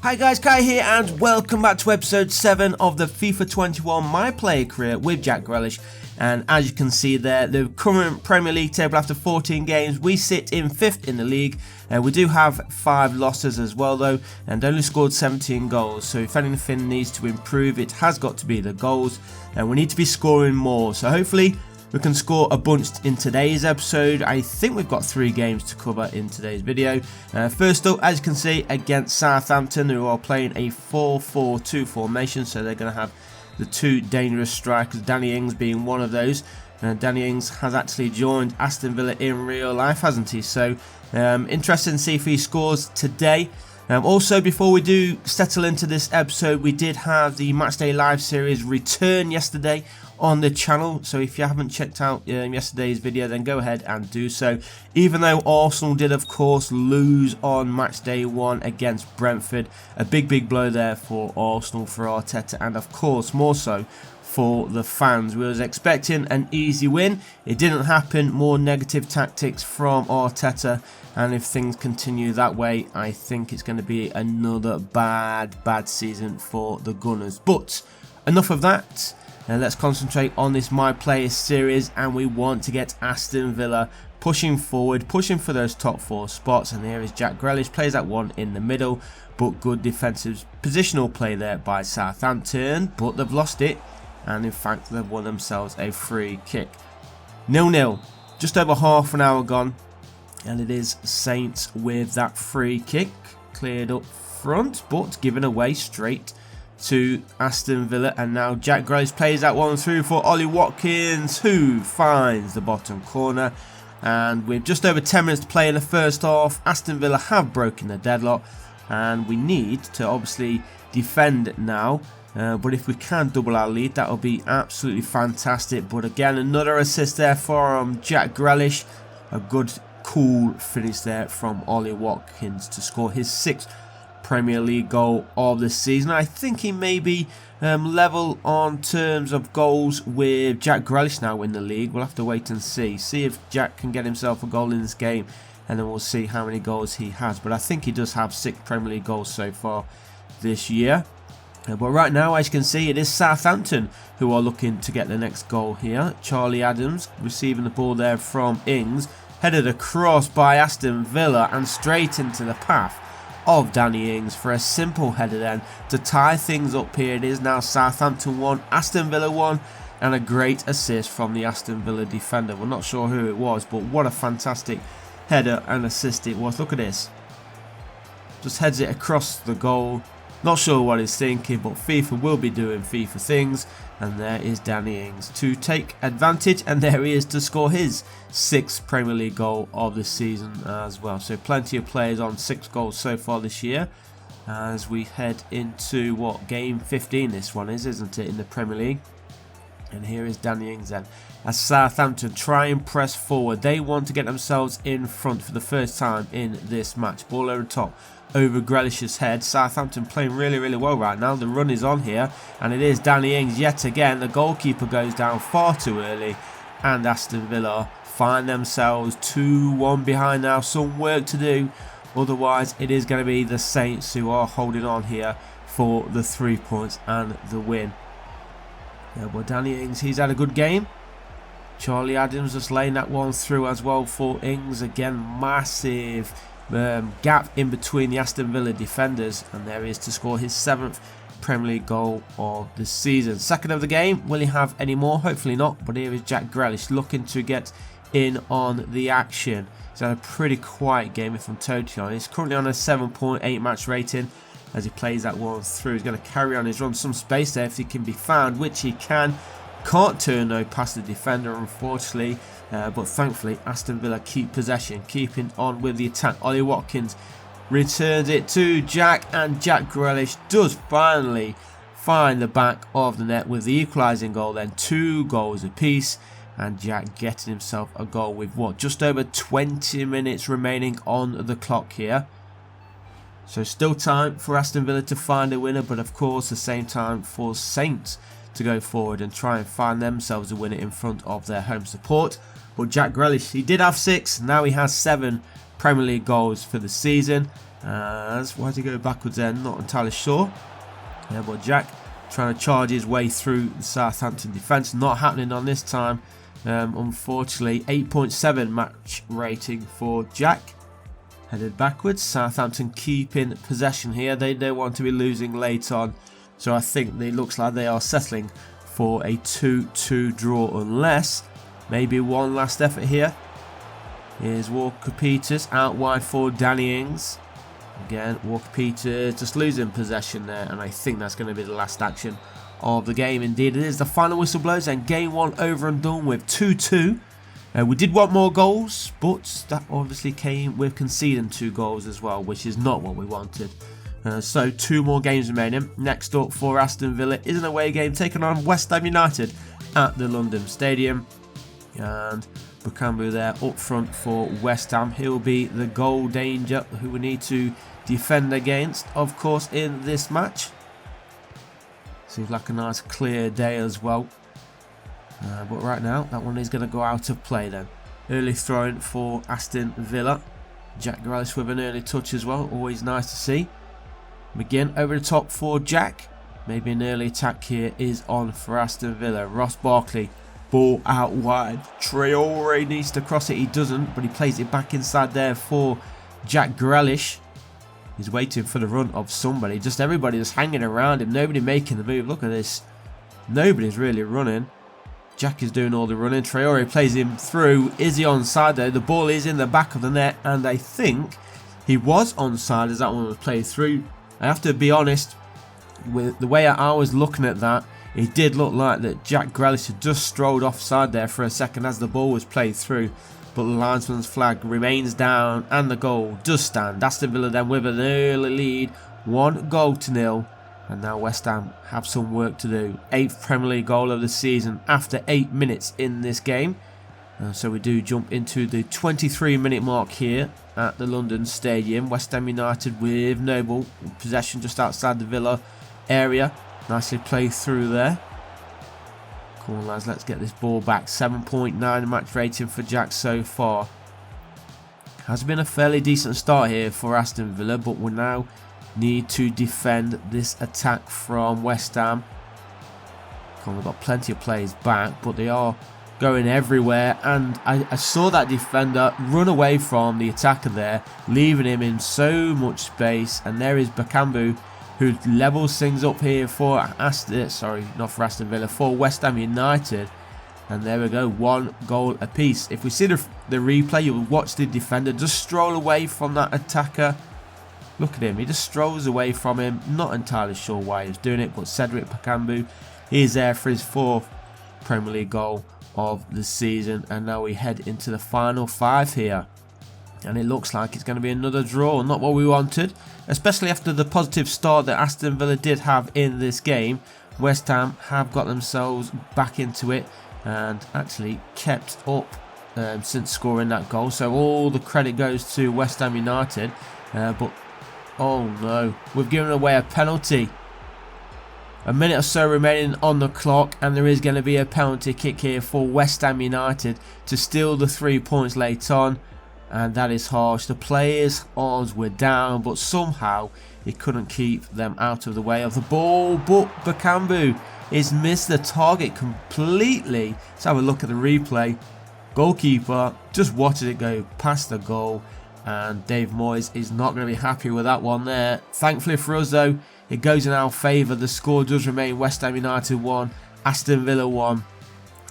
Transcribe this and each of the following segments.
Hi guys, Kai here and welcome back to episode 7 of the FIFA 21 My Player Career with Jack Grealish. And as you can see there, the current Premier League table after 14 games, we sit in 5th in the league. We do have 5 losses as well though, and only scored 17 goals. So if anything needs to improve, it has got to be the goals. And we need to be scoring more. So hopefully we can score a bunch in today's episode. I think we've got 3 games to cover in today's video. First up, as you can see, against Southampton, who are playing a 4-4-2 formation. So they're going to have the 2 dangerous strikers, Danny Ings being one of those. Danny Ings has actually joined Aston Villa in real life, hasn't he? So interesting to see if he scores today. Also, before we do settle into this episode, we did have the Matchday Live series return yesterday on the channel. So if you haven't checked out yesterday's video, then go ahead and do so. Even though Arsenal did, of course, lose on Matchday 1 against Brentford. A big blow there for Arsenal, for Arteta, and of course, more so for the fans. We was expecting an easy win. It didn't happen. More negative tactics from Arteta. And if things continue that way, I think it's going to be another bad season for the Gunners. But enough of that. Let's concentrate on this My Players series, and we want to get Aston Villa pushing forward, pushing for those top 4 spots. And here is Jack Grealish, plays that one in the middle, but good defensive positional play there by Southampton, but they've lost it, and in fact they've won themselves a free kick. 0-0, just over half an hour gone, and it is Saints with that free kick, cleared up front, but given away straight to Aston Villa. And now Jack Grealish plays that one through for Ollie Watkins, who finds the bottom corner. And with just over 10 minutes to play in the first half, Aston Villa have broken the deadlock, and we need to obviously defend now. But if we can double our lead, that will be absolutely fantastic. But again, another assist there from Jack Grealish. A good, cool finish there from Ollie Watkins to score his 6th Premier League goal of the season. I think he may be level on terms of goals with Jack Grealish now in the league. We'll have to wait and see if Jack can get himself a goal in this game, and then we'll see how many goals he has. But I think he does have 6 Premier League goals so far this year. But right now, as you can see, it is Southampton who are looking to get the next goal here. Charlie Adams receiving the ball there from Ings, headed across by Aston Villa and straight into the path of Danny Ings for a simple header then to tie things up here. It is now Southampton 1, Aston Villa 1, and a great assist from the Aston Villa defender. We're not sure who it was, but what a fantastic header and assist it was. Look at this. Just heads it across the goal. Not sure what he's thinking, but FIFA will be doing FIFA things. And there is Danny Ings to take advantage, and there he is to score his 6th Premier League goal of the season as well. So plenty of players on 6 goals so far this year, as we head into game 15 this one is, isn't it, in the Premier League. And here is Danny Ings then, as Southampton try and press forward. They want to get themselves in front for the first time in this match. Ball over the top, over Grealish's head. Southampton playing really well right now. The run is on here, and it is Danny Ings yet again. The goalkeeper goes down far too early, and Aston Villa find themselves 2-1 behind now. Some work to do, otherwise it is going to be the Saints who are holding on here for the 3 points and the win. But Danny Ings, he's had a good game. Charlie Adams just laying that one through as well for Ings. Again, massive gap in between the Aston Villa defenders, and there he is to score his 7th Premier League goal of the season. Second of the game. Will he have any more? Hopefully not, but here is Jack Grealish looking to get in on the action. He's had a pretty quiet game, if I'm totally honest. He's currently on a 7.8 match rating as he plays that one through. He's going to carry on his run, some space there if he can be found, which he can. Can't turn though past the defender, unfortunately. But thankfully Aston Villa keep possession, keeping on with the attack. Ollie Watkins returns it to Jack, and Jack Grealish does finally find the back of the net with the equalising goal. Then 2 goals apiece, and Jack getting himself a goal with just over 20 minutes remaining on the clock here. So still time for Aston Villa to find a winner, but of course the same time for Saints to go forward and try and find themselves a winner in front of their home support. But Jack Grealish, he did have 6, now he has 7 Premier League goals for the season. Why did he go backwards there? Not entirely sure. Yeah, but Jack trying to charge his way through the Southampton defence. Not happening on this time. Unfortunately, 8.7 match rating for Jack. Headed backwards. Southampton keeping possession here. They don't want to be losing late on. So I think it looks like they are settling for a 2-2 draw, unless maybe one last effort here. Here's Walker Peters out wide for Danny Ings. Again, Walker Peters just losing possession there, and I think that's going to be the last action of the game. Indeed it is. The final whistle blows and game 1 over and done with 2-2. We did want more goals, but that obviously came with conceding 2 goals as well, which is not what we wanted. So 2 more games remaining. Next up for Aston Villa is an away game taking on West Ham United at the London Stadium. And Bakambu there up front for West Ham. He'll be the goal danger who we need to defend against, of course, in this match. Seems like a nice clear day as well. But right now, that one is going to go out of play then. Early throwing for Aston Villa. Jack Grealish with an early touch as well. Always nice to see. McGinn over the top for Jack. Maybe an early attack here is on for Aston Villa. Ross Barkley. Ball out wide. Traore needs to cross it. He doesn't, but he plays it back inside there for Jack Grealish. He's waiting for the run of somebody. Just everybody just hanging around him. Nobody making the move. Look at this. Nobody's really running. Jack is doing all the running. Traore plays him through. Is he onside though? The ball is in the back of the net, and I think he was onside as that one was played through. I have to be honest, with the way I was looking at that, it did look like that Jack Grealish had just strolled offside there for a second as the ball was played through. But the linesman's flag remains down and the goal does stand. Aston Villa then with an early lead, 1-0. And now West Ham have some work to do. 8th Premier League goal of the season after 8 minutes in this game. So we do jump into the 23-minute mark here at the London Stadium. West Ham United with Noble in possession just outside the Villa area. Nicely played through there. Come on lads, let's get this ball back. 7.9 match rating for Jack so far. Has been a fairly decent start here for Aston Villa, but we now need to defend this attack from West Ham. We've got plenty of players back, but they are going everywhere, and I saw that defender run away from the attacker there, leaving him in so much space. And there is Bakambu, who levels things up here for Aston Villa, for West Ham United. And there we go, 1 goal apiece. If we see the replay, you'll watch the defender just stroll away from that attacker. Look at him, he just strolls away from him. Not entirely sure why he's doing it, but Cedric Bakambu is there for his 4th Premier League goal of the season. And now we head into the final 5 here. And it looks like it's going to be another draw. Not what we wanted, especially after the positive start that Aston Villa did have in this game. West Ham have got themselves back into it and actually kept up since scoring that goal. So all the credit goes to West Ham United. But oh no, we've given away a penalty. A minute or so remaining on the clock, and there is going to be a penalty kick here for West Ham United to steal the 3 points late on. And that is harsh. The players' arms were down, but somehow he couldn't keep them out of the way of the ball. But Bakambu has missed the target completely. Let's have a look at the replay. Goalkeeper just watched it go past the goal, and Dave Moyes is not going to be happy with that one there. Thankfully for us though, it goes in our favour. The score does remain West Ham United 1, Aston Villa 1.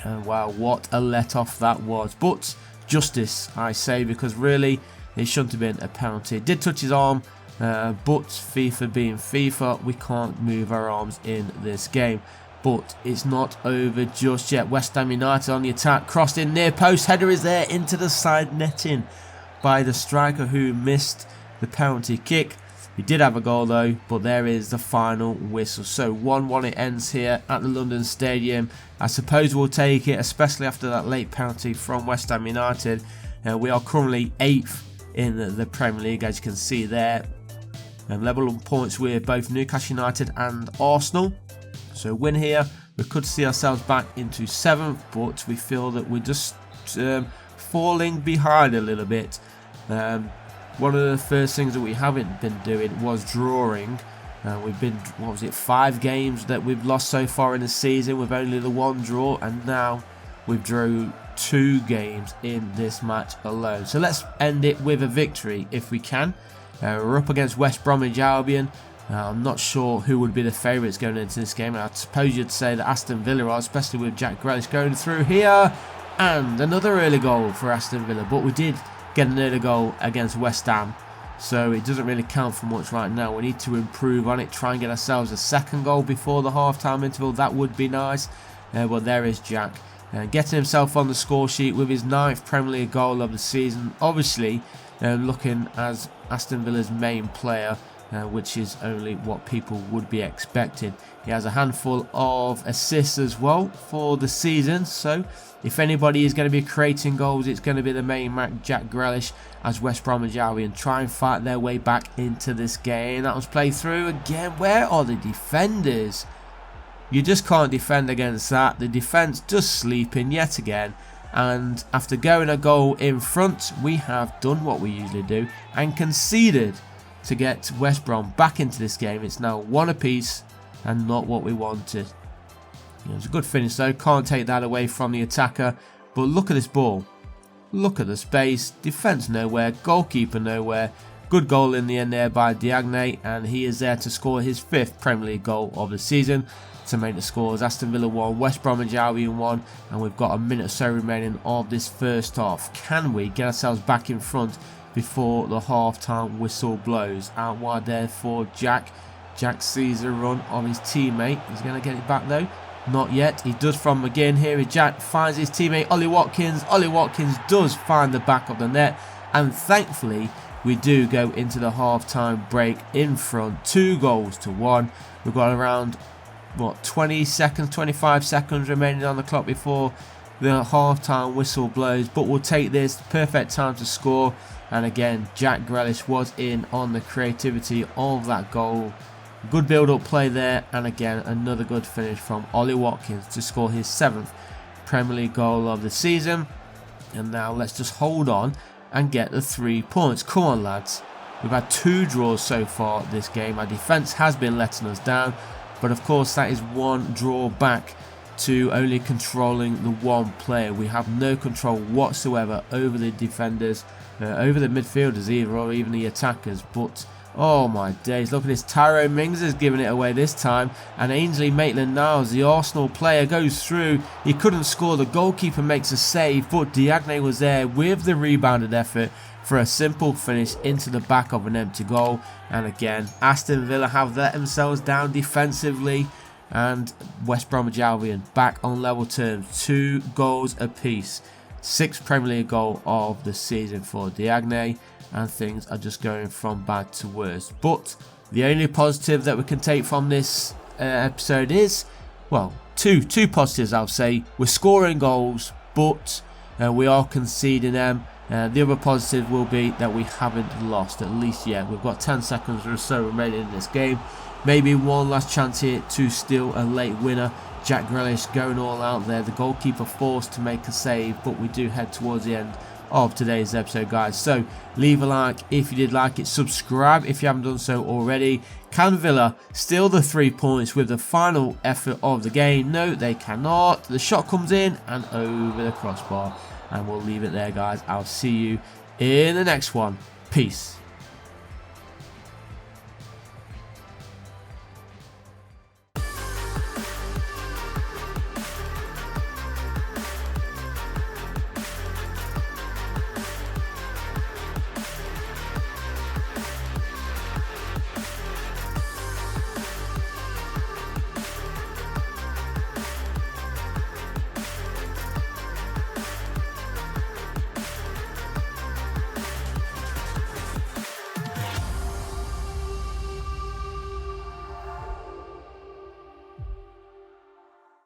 And wow, what a let-off that was. But justice, I say, because really it shouldn't have been a penalty. It did touch his arm, but FIFA being FIFA, we can't move our arms in this game. But it's not over just yet. West Ham United on the attack, crossed in near post, header is there into the side netting by the striker who missed the penalty kick. He did have a goal though, but there is the final whistle. So 1-1 it ends here at the London Stadium. I suppose we'll take it, especially after that late penalty from West Ham United. We are currently 8th in the Premier League, as you can see there. Level on points with both Newcastle United and Arsenal. So win here, we could see ourselves back into 7th, but we feel that we're just falling behind a little bit. one of the first things that we haven't been doing was drawing. We've been, 5 games that we've lost so far in the season with only the 1 draw, and now we've drew 2 games in this match alone. So let's end it with a victory if we can. We're up against West Bromwich Albion. I'm not sure who would be the favourites going into this game. I suppose you'd say that Aston Villa are, especially with Jack Grealish going through here. And another early goal for Aston Villa, but we did get an early goal against West Ham, so it doesn't really count for much right now. We need to improve on it, try and get ourselves a second goal before the half-time interval. That would be nice. Well, there is Jack getting himself on the score sheet with his 9th Premier League goal of the season. Obviously looking as Aston Villa's main player, which is only what people would be expecting. He has a handful of assists as well for the season, so if anybody is going to be creating goals, it's going to be the main man, Jack Grealish, as West Bromwich Albion try and fight their way back into this game. That was played through again. Where are the defenders? You just can't defend against that. The defence just sleeping yet again. And after going a goal in front, we have done what we usually do and conceded to get West Brom back into this game. It's now 1 apiece and not what we wanted. It was a good finish though, can't take that away from the attacker. But look at this ball. Look at the space, defence nowhere, goalkeeper nowhere. Good goal in the end there by Diagne, and he is there to score his 5th Premier League goal of the season. To make the scores, Aston Villa 1, West Bromwich Albion 1, and we've got a minute or so remaining of this first half. Can we get ourselves back in front before the half-time whistle blows? Out wide there for Jack. Jack sees a run of his teammate. He's going to get it back though. Not yet. He does from McGinn. Here is Jack. Finds his teammate Ollie Watkins. Ollie Watkins does find the back of the net. And thankfully, we do go into the half-time break in front. 2-1. We've got around, 20 seconds, 25 seconds remaining on the clock before the half-time whistle blows. But we'll take this. Perfect time to score. And again, Jack Grealish was in on the creativity of that goal. Good build-up play there, and again another good finish from Ollie Watkins to score his 7th Premier League goal of the season. And now let's just hold on and get the 3 points. Come on lads, we've had 2 draws so far this game. Our defence has been letting us down, but of course that is 1 draw back to only controlling the 1 player. We have no control whatsoever over the defenders, over the midfielders either, or even the attackers. But oh my days, look at this. Tyrone Mings is giving it away this time, and Ainsley Maitland-Niles, the Arsenal player, goes through. He couldn't score, the goalkeeper makes a save, but Diagne was there with the rebounded effort for a simple finish into the back of an empty goal. And again, Aston Villa have let themselves down defensively, and West Bromwich Albion back on level terms, 2 goals apiece. 6th Premier League goal of the season for Diagne, and things are just going from bad to worse. But the only positive that we can take from this episode is, well, two positives I'll say. We're scoring goals, but we are conceding them. The other positive will be that we haven't lost, at least yet. We've got 10 seconds or so remaining in this game. Maybe one last chance here to steal a late winner. Jack Grealish going all out there. The goalkeeper forced to make a save, but we do head towards the end of today's episode, guys. So leave a like if you did like it. Subscribe if you haven't done so already. Can Villa steal the 3 points with the final effort of the game? No, they cannot. The shot comes in and over the crossbar. And we'll leave it there, guys. I'll see you in the next one. Peace.